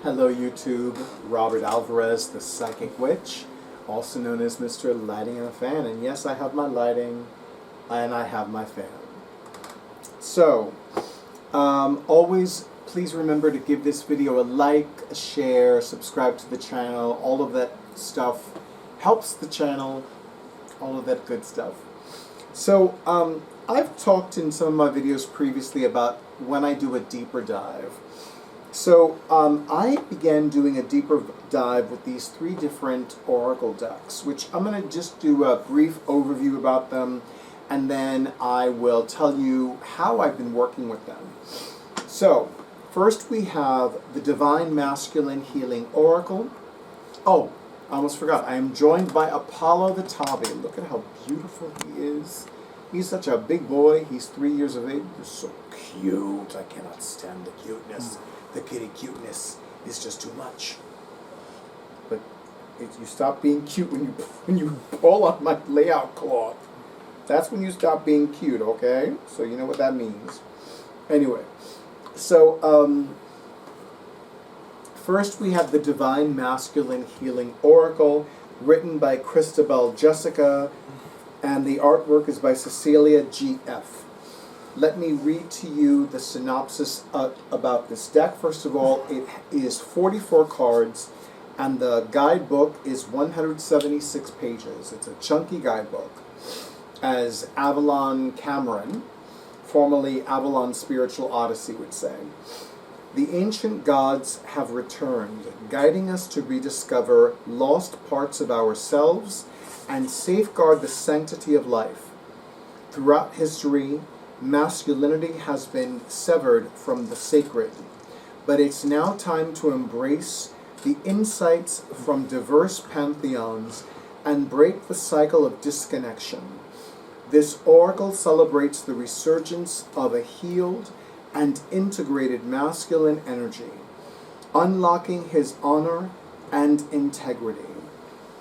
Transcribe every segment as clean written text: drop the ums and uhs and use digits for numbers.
Hello YouTube, Robert Alvarez, the Psychic Witch, also known as Mr. Lighting and a Fan. And yes, I have my lighting and I have my fan. So, always please remember to give this video a like, a share, subscribe to the channel. All of that stuff helps the channel, all of that good stuff. So, I've talked in some of my videos previously about when I do a deeper dive. So I began doing a deeper dive with these 3 different oracle decks, which I'm going to just do a brief overview about them, and then I will tell you how I've been working with them. So first we have the Divine Masculine Healing Oracle. Oh, I almost forgot. I am joined by Apollo the Tabby. Look at how beautiful he is. He's such a big boy. He's 3 years of age. He's so cute. I cannot stand the cuteness. The kitty cuteness is just too much. But you stop being cute when you pull on my layout cloth. That's when you stop being cute, okay? So you know what that means. Anyway, so first we have the Divine Masculine Healing Oracle, written by Christabel Jessica, and the artwork is by Cecilia G.F. Let me read to you the synopsis about this deck. First of all, it is 44 cards, and the guidebook is 176 pages. It's a chunky guidebook. As Avalon Cameron, formerly Avalon Spiritual Odyssey, would say, the ancient gods have returned, guiding us to rediscover lost parts of ourselves and safeguard the sanctity of life. Throughout history, masculinity has been severed from the sacred, but it's now time to embrace the insights from diverse pantheons and break the cycle of disconnection. This oracle celebrates the resurgence of a healed and integrated masculine energy, unlocking his honor and integrity.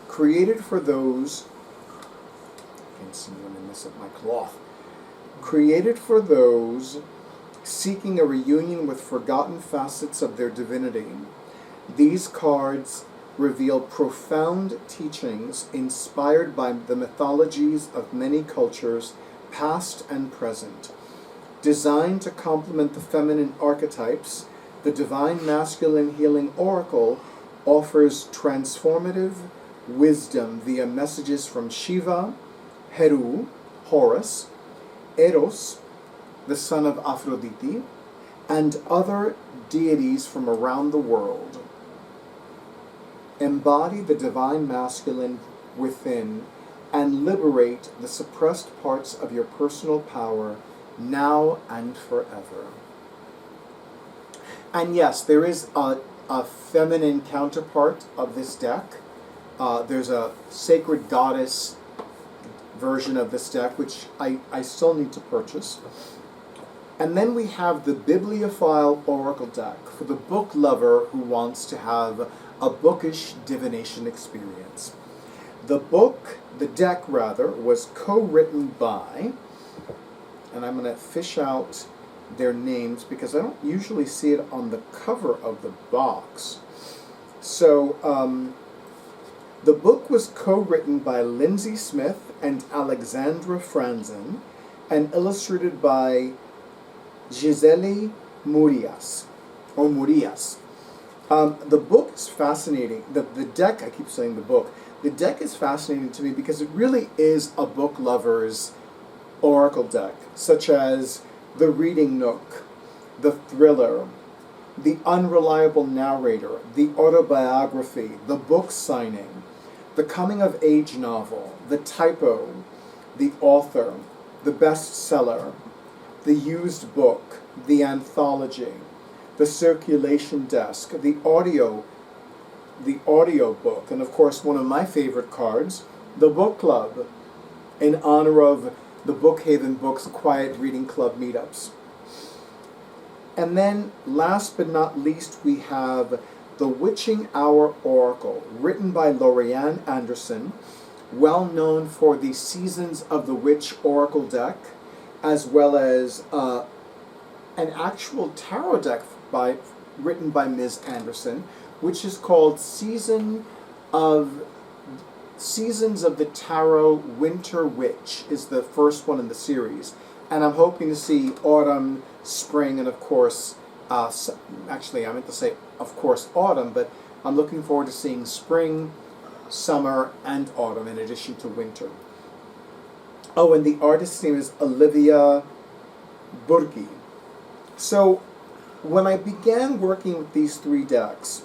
Created for those, I can't see when I mess up my cloth. Created for those seeking a reunion with forgotten facets of their divinity. These cards reveal profound teachings inspired by the mythologies of many cultures, past and present. Designed to complement the feminine archetypes, the Divine Masculine Healing Oracle offers transformative wisdom via messages from Shiva, Heru, Horus, Eros, the son of Aphrodite, and other deities from around the world. Embody the divine masculine within and liberate the suppressed parts of your personal power now and forever. And yes, there is a feminine counterpart of this deck. There's a sacred goddess version of this deck, which I still need to purchase. And then we have the Bibliophile Oracle Deck for the book lover who wants to have a bookish divination experience. The deck was co-written by, and I'm going to fish out their names because I don't usually see it on the cover of the box. So, the book was co-written by Lindsay Smith and Alexandra Franzen and illustrated by Gisele Murias. The book is fascinating. The deck, I keep saying the book, the deck is fascinating to me because it really is a book lover's oracle deck, such as the reading nook, the thriller, the unreliable narrator, the autobiography, the book signing, the coming-of-age novel, the typo, the author, the bestseller, the used book, the anthology, the circulation desk, the audio book, and of course one of my favorite cards, the book club, in honor of the Bookhaven Books Quiet Reading Club meetups. And then, last but not least, we have the Witching Hour Oracle, written by Lorianne Anderson, well known for the Seasons of the Witch Oracle deck, as well as an actual tarot deck by written by Ms. Anderson, which is called Seasons of the Tarot Winter Witch, is the first one in the series. And I'm hoping to see autumn, spring, and of course, actually I meant to say of course autumn, but I'm looking forward to seeing spring, summer, and autumn in addition to winter. Oh, and the artist's name is Olivia Burgi. So when I began working with these 3 decks,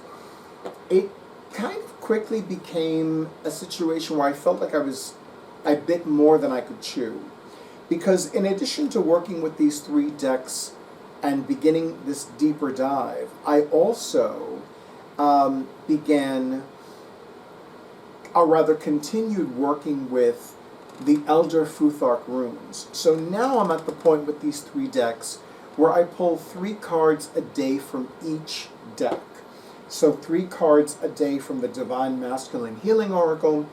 it kind of quickly became a situation where I felt like I bit more than I could chew. Because in addition to working with these 3 decks and beginning this deeper dive, I also continued working with the Elder Futhark runes. So now I'm at the point with these 3 decks where I pull 3 cards a day from each deck. So 3 cards a day from the Divine Masculine Healing Oracle,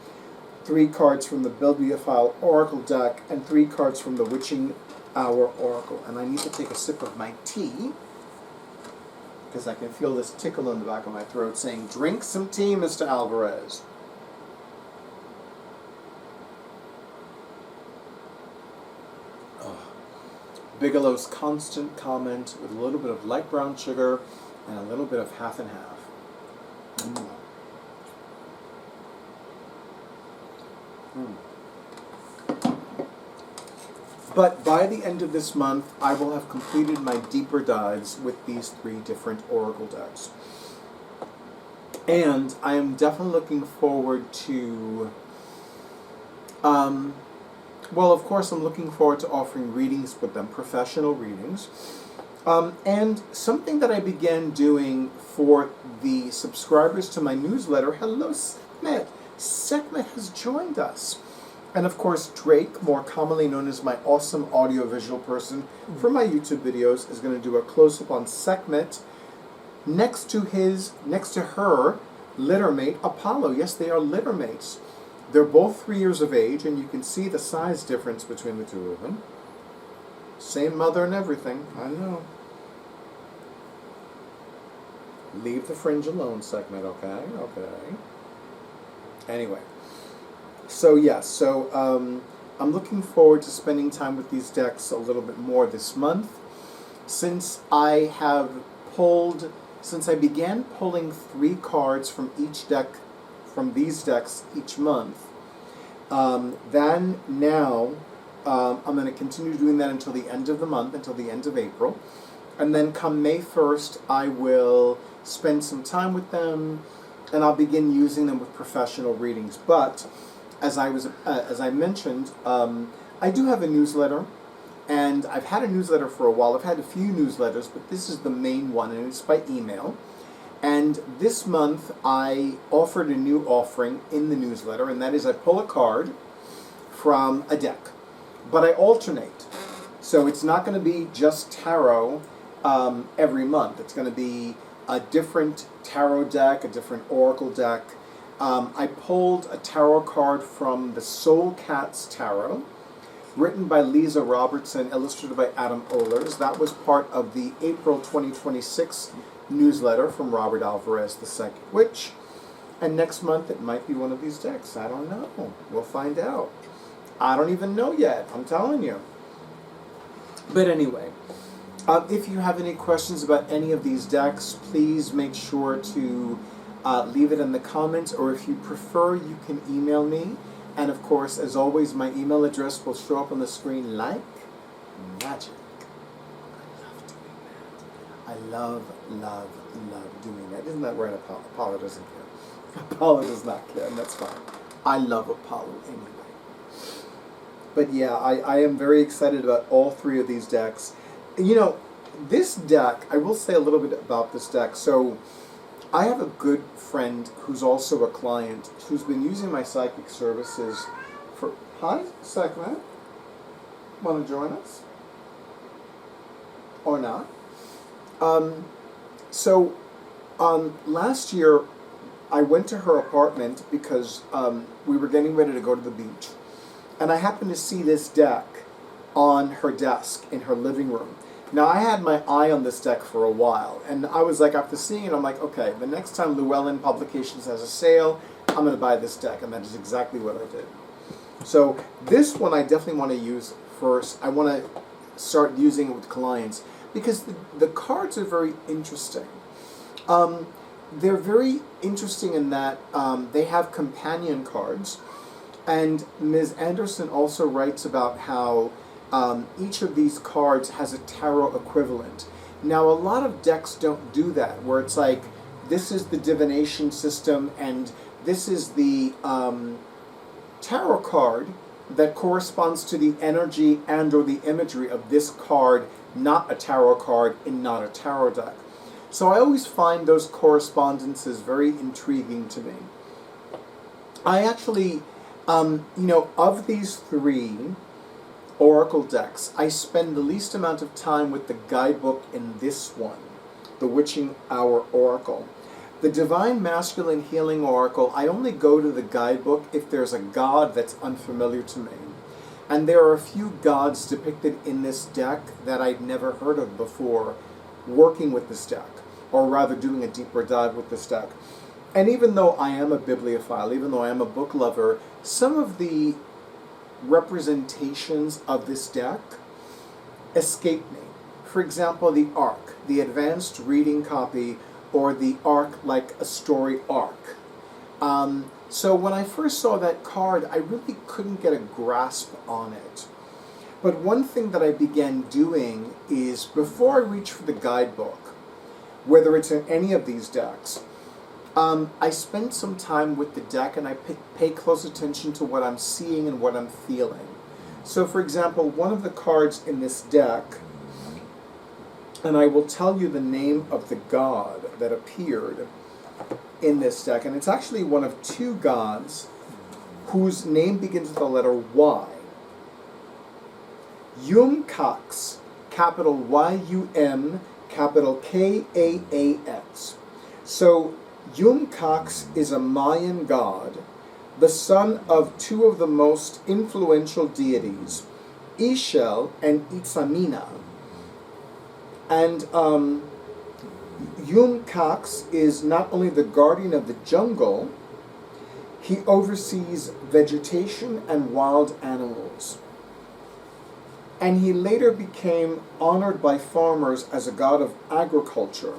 3 cards from the Bibliophile Oracle Deck, and 3 cards from the Witching Hour Oracle. And I need to take a sip of my tea, because I can feel this tickle in the back of my throat saying, "Drink some tea, Mr. Alvarez." Bigelow's constant comment with a little bit of light brown sugar and a little bit of half and half. But by the end of this month, I will have completed my deeper dives with these 3 different oracle decks. And I am definitely looking forward to, well, of course, I'm looking forward to offering readings with them, professional readings. And something that I began doing for the subscribers to my newsletter, hello, Sekhmet. Sekhmet has joined us. And of course, Drake, more commonly known as my awesome audiovisual person for my YouTube videos, is going to do a close-up on Sekhmet next to her littermate, Apollo. Yes, they are littermates. They're both 3 years of age, and you can see the size difference between the 2 of them. Same mother and everything, I know. Leave the fringe alone, Sekhmet, okay? Okay. Anyway. So, yes, I'm looking forward to spending time with these decks a little bit more this month. Since I began pulling 3 cards from each deck, from these decks each month, then now I'm going to continue doing that until the end of the month, until the end of April. And then come May 1st, I will spend some time with them, and I'll begin using them with professional readings. But as I mentioned, I do have a newsletter, and I've had a newsletter for a while. I've had a few newsletters, but this is the main one, and it's by email. And this month, I offered a new offering in the newsletter, and that is I pull a card from a deck, but I alternate. So it's not going to be just tarot every month. It's going to be a different tarot deck, a different oracle deck. I pulled a tarot card from the Soul Cats Tarot, written by Lisa Robertson, illustrated by Adam Ohlers. That was part of the April 2026 newsletter from Robert Alvarez, the Psychic Witch. And next month it might be one of these decks. I don't know. We'll find out. I don't even know yet. I'm telling you. But anyway, if you have any questions about any of these decks, please make sure to leave it in the comments, or if you prefer, you can email me. And of course, as always, my email address will show up on the screen like magic. I love doing that. Isn't that right, Apollo? Apollo doesn't care. Apollo does not care, and that's fine. I love Apollo anyway. But yeah, I am very excited about all 3 of these decks. You know, this deck, I will say a little bit about this deck. So, I have a good friend who's also a client who's been using my psychic services for... Hi, Sekhmet. Want to join us? Or not? Last year, I went to her apartment because we were getting ready to go to the beach. And I happened to see this deck on her desk in her living room. Now, I had my eye on this deck for a while, and I was like, after seeing it, I'm like, okay, the next time Llewellyn Publications has a sale, I'm going to buy this deck, and that is exactly what I did. So this one I definitely want to use first. I want to start using it with clients because the cards are very interesting. They're very interesting in that they have companion cards, and Ms. Anderson also writes about how each of these cards has a tarot equivalent. Now, a lot of decks don't do that, where it's like, this is the divination system, and this is the tarot card that corresponds to the energy and or the imagery of this card, not a tarot card in not a tarot deck. So I always find those correspondences very intriguing to me. I actually, of these three Oracle decks, I spend the least amount of time with the guidebook in this one, the Witching Hour Oracle. The Divine Masculine Healing Oracle, I only go to the guidebook if there's a god that's unfamiliar to me. And there are a few gods depicted in this deck that I'd never heard of before working with this deck, or rather doing a deeper dive with this deck. And even though I am a bibliophile, even though I am a book lover, some of the representations of this deck escape me. For example, the Ark, the advanced reading copy, or the Ark like a story arc. So when I first saw that card, I really couldn't get a grasp on it. But one thing that I began doing is, before I reach for the guidebook, whether it's in any of these decks, I spend some time with the deck and I pay close attention to what I'm seeing and what I'm feeling. So for example, one of the cards in this deck, and I will tell you the name of the god that appeared in this deck, and it's actually one of two gods whose name begins with the letter Y. Yum-Kax, capital Y-U-M, capital K-A-A-X. So Yum-Kax is a Mayan god, the son of two of the most influential deities, Ixchel and Itzamina. And Yum-Kax is not only the guardian of the jungle, he oversees vegetation and wild animals. And he later became honored by farmers as a god of agriculture.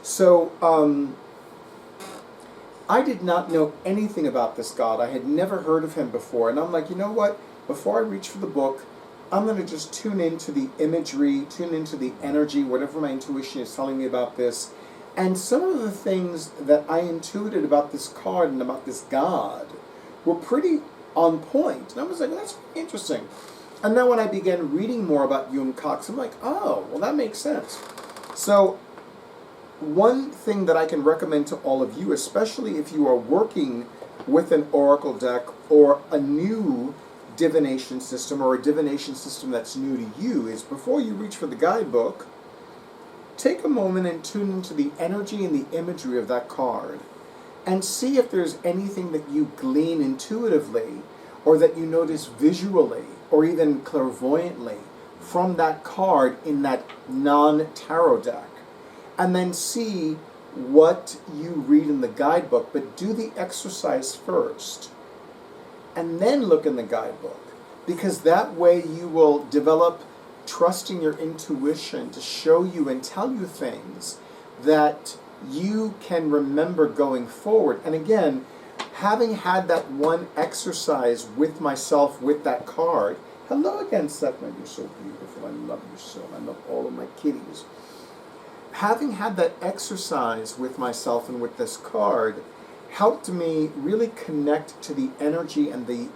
So I did not know anything about this god. I had never heard of him before. And I'm like, you know what? Before I reach for the book, I'm going to just tune into the imagery, tune into the energy, whatever my intuition is telling me about this. And some of the things that I intuited about this card and about this god were pretty on point. And I was like, that's interesting. And then when I began reading more about Yum-Kax, I'm like, oh, well, that makes sense. So one thing that I can recommend to all of you, especially if you are working with an oracle deck or a new divination system or a divination system that's new to you, is before you reach for the guidebook, take a moment and tune into the energy and the imagery of that card and see if there's anything that you glean intuitively or that you notice visually or even clairvoyantly from that card in that non-tarot deck. And then see what you read in the guidebook, but do the exercise first. And then look in the guidebook. Because that way you will develop trust in your intuition to show you and tell you things that you can remember going forward. And again, having had that one exercise with myself with that card, hello again, Setman, you're so beautiful, I love you so, I love all of my kitties. Having had that exercise with myself and with this card helped me really connect to the energy and the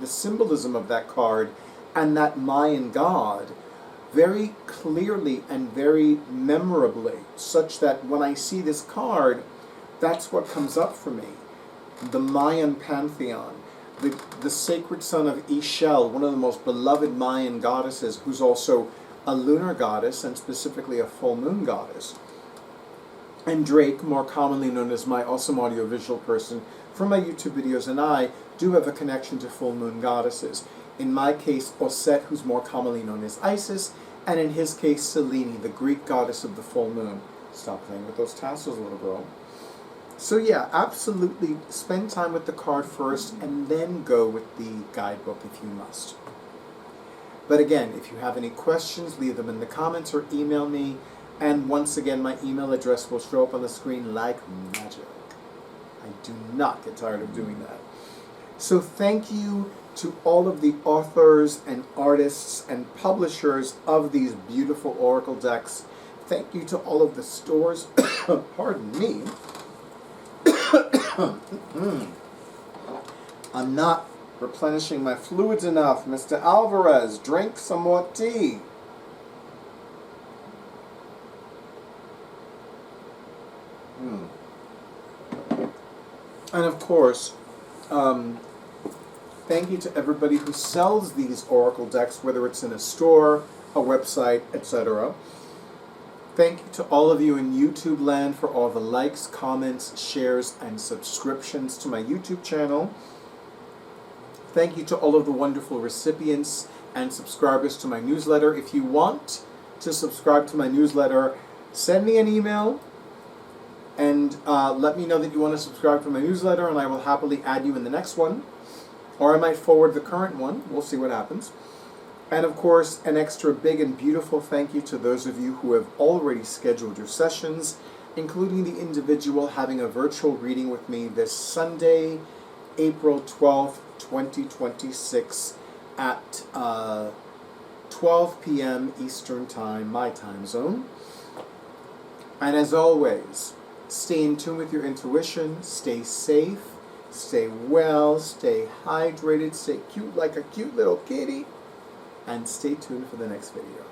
symbolism of that card and that Mayan god very clearly and very memorably, such that when I see this card, that's what comes up for me. The Mayan pantheon, the sacred son of Ixchel, one of the most beloved Mayan goddesses, who's also a lunar goddess and specifically a full moon goddess. And Drake, more commonly known as my awesome audiovisual person from my YouTube videos, and I do have a connection to full moon goddesses. In my case, Osset, who's more commonly known as Isis, and in his case, Selene, the Greek goddess of the full moon. Stop playing with those tassels, little girl. So yeah, absolutely spend time with the card first and then go with the guidebook if you must. But again, if you have any questions, leave them in the comments or email me. And once again, my email address will show up on the screen like magic. I do not get tired of doing that. So thank you to all of the authors and artists and publishers of these beautiful Oracle decks. Thank you to all of the stores. Pardon me. I'm not replenishing my fluids enough. Mr. Alvarez, drink some more tea. And of course, thank you to everybody who sells these Oracle decks, whether it's in a store, a website, etc. Thank you to all of you in YouTube land for all the likes, comments, shares, and subscriptions to my YouTube channel. Thank you to all of the wonderful recipients and subscribers to my newsletter. If you want to subscribe to my newsletter, send me an email and let me know that you want to subscribe to my newsletter, and I will happily add you in the next one. Or I might forward the current one. We'll see what happens. And of course, an extra big and beautiful thank you to those of you who have already scheduled your sessions, including the individual having a virtual reading with me this Sunday, April 12th, 2026 at 12 p.m. Eastern Time, my time zone. And as always, stay in tune with your intuition, stay safe, stay well, stay hydrated, stay cute like a cute little kitty, and stay tuned for the next video.